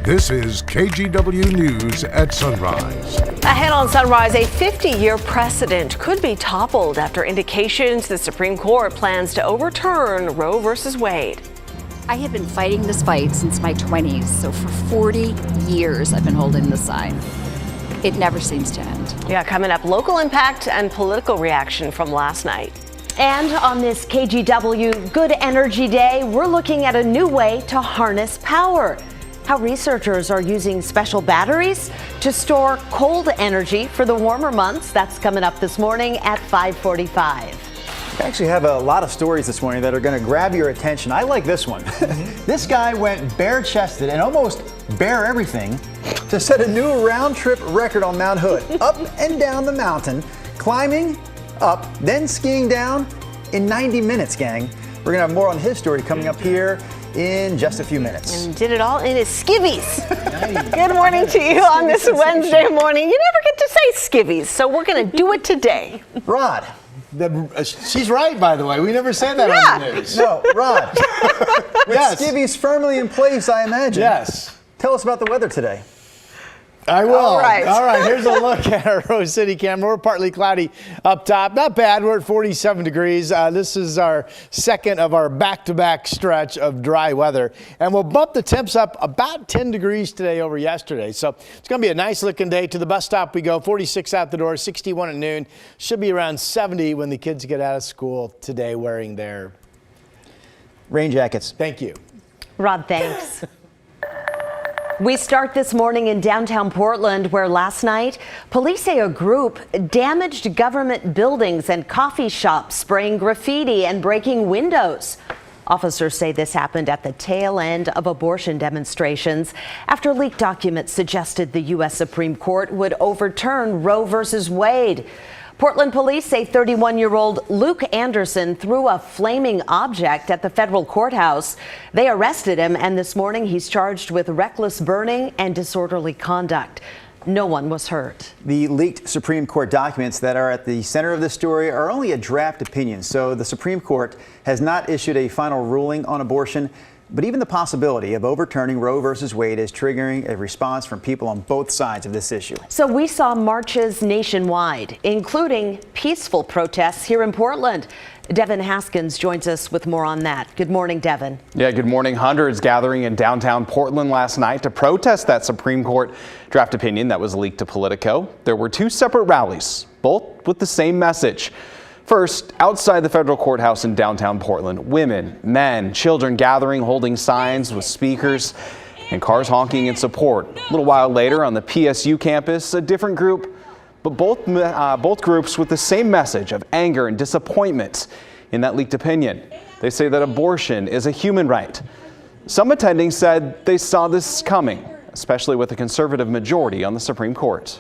This is KGW News at Sunrise. Ahead on Sunrise, a 50-year precedent could be toppled after indications the Supreme Court plans to overturn Roe v. Wade. I have been fighting this fight since my 20s, so for 40 years I've been holding this sign. It never seems to end. Yeah, coming up, local impact and political reaction from last night. And on this KGW Good Energy Day, we're looking at a new way to harness power. How researchers are using special batteries to store cold energy for the warmer months. That's coming up this morning at 5:45. We actually have a lot of stories this morning that are going to grab your attention. I like this one. This guy went bare-chested and almost bare everything to set a new round-trip record on Mount Hood. Up and down the mountain, climbing up, then skiing down in 90 minutes, gang. We're going to have more on his story coming up here in just a few minutes. And did it all in his skivvies. Good morning to you on this Wednesday morning. You never get to say skivvies, so we're going to do it today. Rod. She's right, by the way. We never say that on the news. No, Rod. With Yes. skivvies firmly in place, I imagine. Yes. Tell us about the weather today. I will. All right. Here's a look at our Rose City camera. We're partly cloudy up top. Not bad. We're at 47 degrees. This is our second of our back-to-back stretch of dry weather. And we'll bump the temps up about 10 degrees today over yesterday. So it's going to be a nice looking day. To the bus stop we go. 46 out the door, 61 at noon. Should be around 70 when the kids get out of school today wearing their Rain jackets. Thank you. Rod, thanks. We start this morning in downtown Portland, where last night police say a group damaged government buildings and coffee shops, spraying graffiti and breaking windows. Officers say this happened at the tail end of abortion demonstrations after leaked documents suggested the U.S. Supreme Court would overturn Roe v. Wade. Portland police say 31-year-old Luke Anderson threw a flaming object at the federal courthouse. They arrested him, and this morning he's charged with reckless burning and disorderly conduct. No one was hurt. The leaked Supreme Court documents that are at the center of this story are only a draft opinion, so the Supreme Court has not issued a final ruling on abortion. But even the possibility of overturning Roe v. Wade is triggering a response from people on both sides of this issue. So we saw marches nationwide, including peaceful protests here in Portland. Devin Haskins joins us with more on that. Good morning, Devin. Yeah, good morning. Hundreds gathering in downtown Portland last night to protest that Supreme Court draft opinion that was leaked to Politico. There were two separate rallies, both with the same message. First, outside the federal courthouse in downtown Portland, women, men, children gathering, holding signs with speakers and cars honking in support. A little while later on the PSU campus, a different group, but both groups with the same message of anger and disappointment in that leaked opinion. They say that abortion is a human right. Some attending said they saw this coming, especially with a conservative majority on the Supreme Court.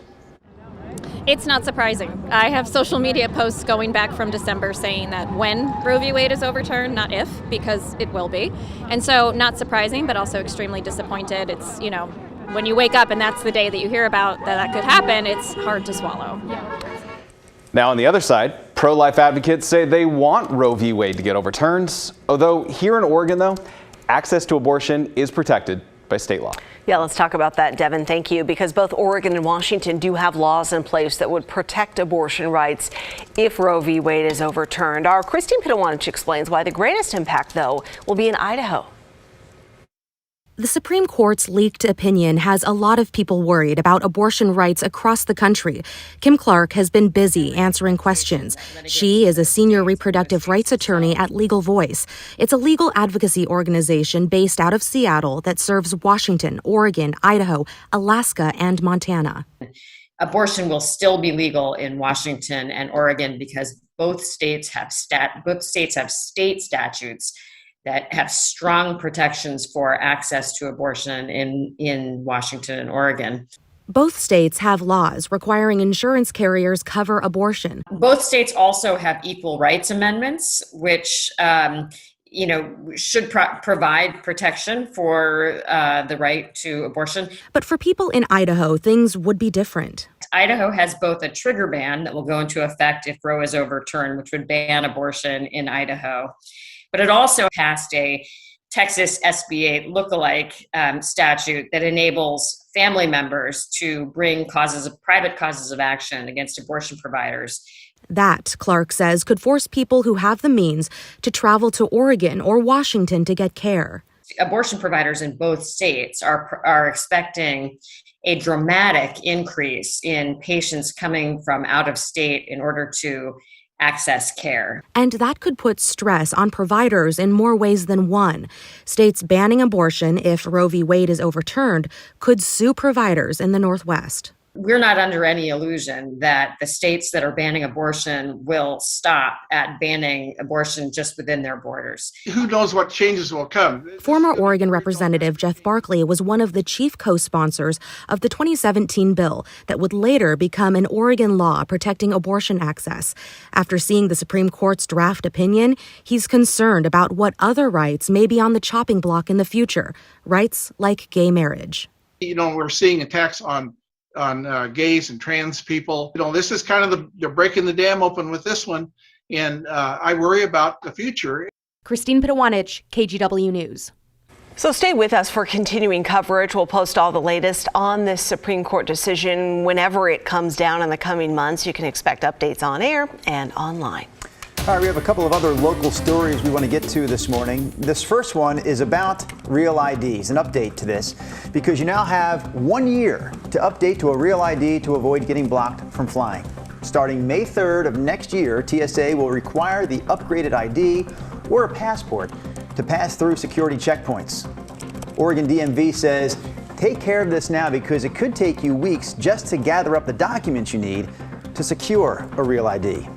It's not surprising. I have social media posts going back from December saying that when Roe v. Wade is overturned, not if, because it will be. And so not surprising, but also extremely disappointed. It's, when you wake up and that's the day that you hear about that could happen, it's hard to swallow. Now on the other side, pro-life advocates say they want Roe v. Wade to get overturned. Although here in Oregon, though, access to abortion is protected by state law. Yeah, let's talk about that, Devin. Thank you. Because both Oregon and Washington do have laws in place that would protect abortion rights if Roe v. Wade is overturned. Our Christine Pitawanich explains why the greatest impact, though, will be in Idaho. The Supreme Court's leaked opinion has a lot of people worried about abortion rights across the country. Kim Clark has been busy answering questions. She is a senior reproductive rights attorney at Legal Voice. It's a legal advocacy organization based out of Seattle that serves Washington, Oregon, Idaho, Alaska, and Montana. Abortion will still be legal in Washington and Oregon because both states have state statutes that have strong protections for access to abortion in Washington and Oregon. Both states have laws requiring insurance carriers cover abortion. Both states also have equal rights amendments, which should provide protection for the right to abortion. But for people in Idaho, things would be different. Idaho has both a trigger ban that will go into effect if Roe is overturned, which would ban abortion in Idaho. But it also passed a Texas SB 8 lookalike statute that enables family members to bring private causes of action against abortion providers. That, Clark says, could force people who have the means to travel to Oregon or Washington to get care. Abortion providers in both states are expecting a dramatic increase in patients coming from out of state in order to access care. And that could put stress on providers in more ways than one. States banning abortion, if Roe v. Wade is overturned, could sue providers in the Northwest. We're not under any illusion that the states that are banning abortion will stop at banning abortion just within their borders. Who knows what changes will come? Former Oregon Representative Jeff Barkley was one of the chief co-sponsors of the 2017 bill that would later become an Oregon law protecting abortion access. After seeing the Supreme Court's draft opinion, he's concerned about what other rights may be on the chopping block in the future, rights like gay marriage. We're seeing attacks on gays and trans people. This is kind of they're breaking the dam open with this one, and I worry about the future. Christine Pitawanich, KGW News. So stay with us for continuing coverage. We'll post all the latest on this Supreme Court decision whenever it comes down in the coming months. You can expect updates on air and online. All right, we have a couple of other local stories we want to get to this morning. This first one is about Real IDs, an update to this, because you now have 1 year to update to a Real ID to avoid getting blocked from flying. Starting May 3rd of next year, TSA will require the upgraded ID or a passport to pass through security checkpoints. Oregon DMV says, take care of this now because it could take you weeks just to gather up the documents you need to secure a Real ID.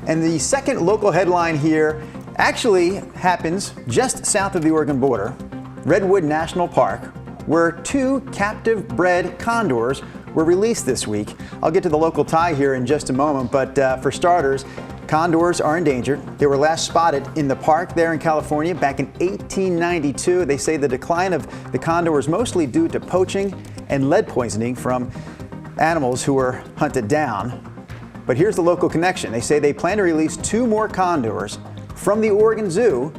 And the second local headline here actually happens just south of the Oregon border, Redwood National Park, where 2 captive-bred condors were released this week. I'll get to the local tie here in just a moment, but for starters, condors are endangered. They were last spotted in the park there in California back in 1892. They say the decline of the condor was mostly due to poaching and lead poisoning from animals who were hunted down. But here's the local connection. They say they plan to release 2 more condors from the Oregon Zoo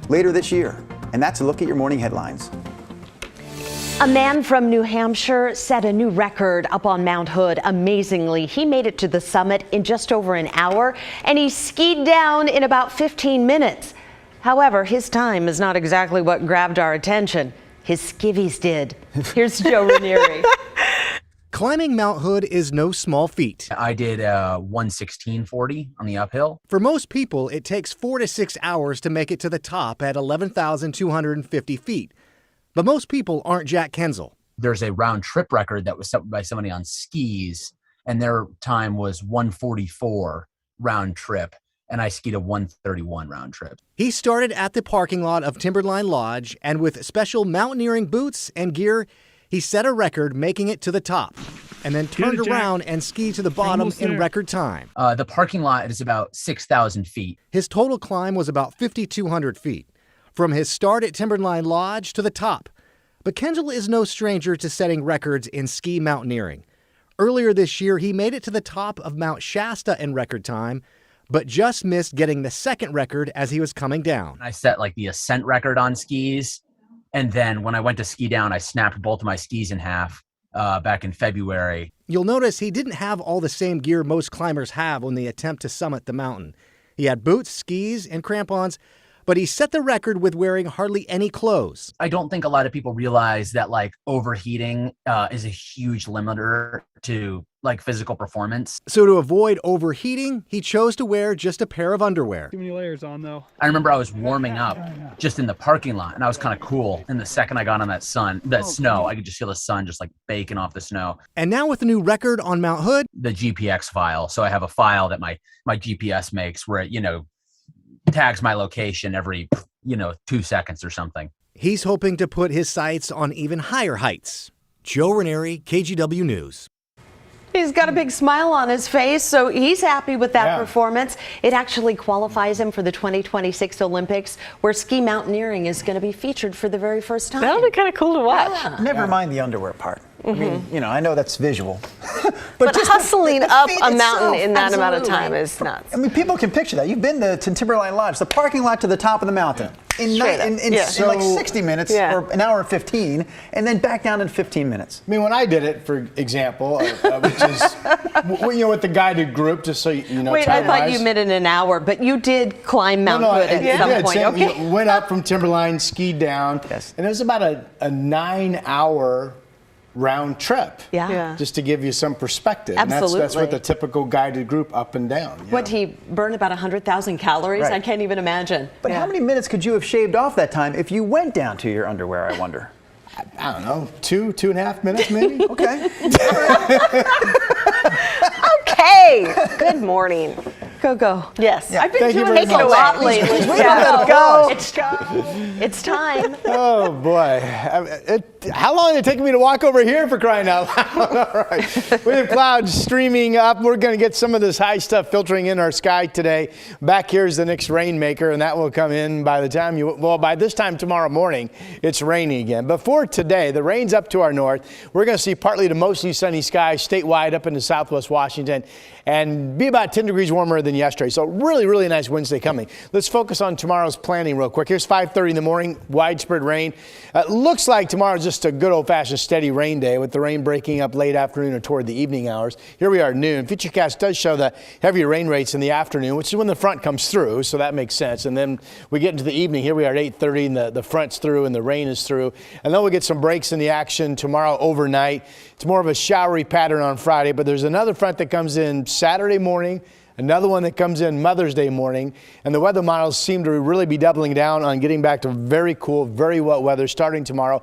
later this year. And that's a look at your morning headlines. A man from New Hampshire set a new record up on Mount Hood. Amazingly, he made it to the summit in just over an hour, and he skied down in about 15 minutes. However, his time is not exactly what grabbed our attention. His skivvies did. Here's Joe Ranieri. Climbing Mount Hood is no small feat. I did 1:16:40 on the uphill. For most people, it takes 4 to 6 hours to make it to the top at 11,250 feet. But most people aren't Jack Kenzel. There's a round trip record that was set by somebody on skis, and their time was 1:44 round trip, and I skied a 1:31 round trip. He started at the parking lot of Timberline Lodge, and with special mountaineering boots and gear, he set a record making it to the top, and then turned around and skied to the bottom in record time. The parking lot is about 6,000 feet. His total climb was about 5,200 feet, from his start at Timberline Lodge to the top. But Kenzel is no stranger to setting records in ski mountaineering. Earlier this year, he made it to the top of Mount Shasta in record time, but just missed getting the second record as he was coming down. I set the ascent record on skis. And then when I went to ski down, I snapped both of my skis in half back in February. You'll notice he didn't have all the same gear most climbers have when they attempt to summit the mountain. He had boots, skis, and crampons, but he set the record with wearing hardly any clothes. I don't think a lot of people realize that overheating is a huge limiter to physical performance. So to avoid overheating, he chose to wear just a pair of underwear. Too many layers on though. I remember I was warming up just in the parking lot, and I was kind of cool. And the second I got on that snow, I could just feel the sun just baking off the snow. And now with the new record on Mount Hood, the GPX file. So I have a file that my GPS makes where it, tags my location every, 2 seconds or something. He's hoping to put his sights on even higher heights. Joe Ranieri, KGW News. He's got a big smile on his face, so he's happy with that performance. It actually qualifies him for the 2026 Olympics, where ski mountaineering is going to be featured for the very first time. That'll be kind of cool to watch. Never mind the underwear part. I mean, you know, I know that's visual. But just hustling up feat a mountain itself, in that amount of absolutely. time is nuts. I mean, people can picture that. You've been to Timberline Lodge, the parking lot to the top of the mountain. In like 60 minutes or an hour and 15, and then back down in 15 minutes. I mean, when I did it, for example, which is, you know, with the guided group, just so you know. Wait, I thought you meant in an hour, but you did climb Mount Hood at some point. Okay. Went up from Timberline, skied down, and it was about a 9-hour round trip. Yeah. Just to give you some perspective. Absolutely. And that's what the typical guided group up and down. What, he burned about 100,000 calories? Right. I can't even imagine. But how many minutes could you have shaved off that time if you went down to your underwear, I wonder? I don't know, 2.5 minutes maybe? Okay. Okay. Good morning. Go. Yes. Yeah. I've been Thank you doing very this a much. lot lately. Go. It's time. Oh boy. How long did it take me to walk over here, for crying out loud? All right. We have clouds streaming up. We're going to get some of this high stuff filtering in our sky today. Back here is the next rainmaker, and that will come in by the time by this time tomorrow morning, it's raining again. But for today, the rain's up to our north. We're going to see partly to mostly sunny skies statewide up into southwest Washington and be about 10 degrees warmer than yesterday. So really, really nice Wednesday coming. Let's focus on tomorrow's planning real quick. Here's 5:30 in the morning, widespread rain. Looks like tomorrow's just a good old-fashioned steady rain day with the rain breaking up late afternoon or toward the evening hours. Here we are at noon. Futurecast does show the heavier rain rates in the afternoon, which is when the front comes through, so that makes sense. And then we get into the evening. Here we are at 8:30 and the front's through and the rain is through. And then we'll get some breaks in the action tomorrow overnight. It's more of a showery pattern on Friday, but there's another front that comes in Saturday morning, another one that comes in Mother's Day morning, and the weather models seem to really be doubling down on getting back to very cool, very wet weather starting tomorrow,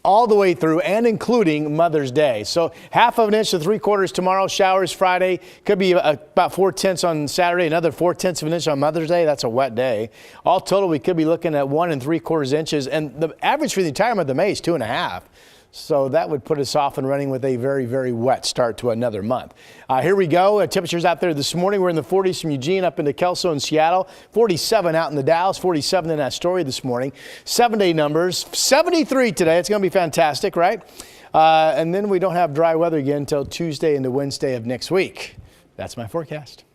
all the way through and including Mother's Day. So 1/2 inch to 3/4 tomorrow, showers Friday, could be about 4/10 on Saturday, another 4/10 of an inch on Mother's Day. That's a wet day. All total, we could be looking at 1 3/4 inches, and the average for the entire month of May is 2.5. So that would put us off and running with a very, very wet start to another month. Here we go. Temperatures out there this morning. We're in the 40s from Eugene up into Kelso and Seattle. 47 out in the Dalles. 47 in Astoria this morning. 7-day numbers. 73 today. It's going to be fantastic, right? And then we don't have dry weather again until Tuesday into Wednesday of next week. That's my forecast.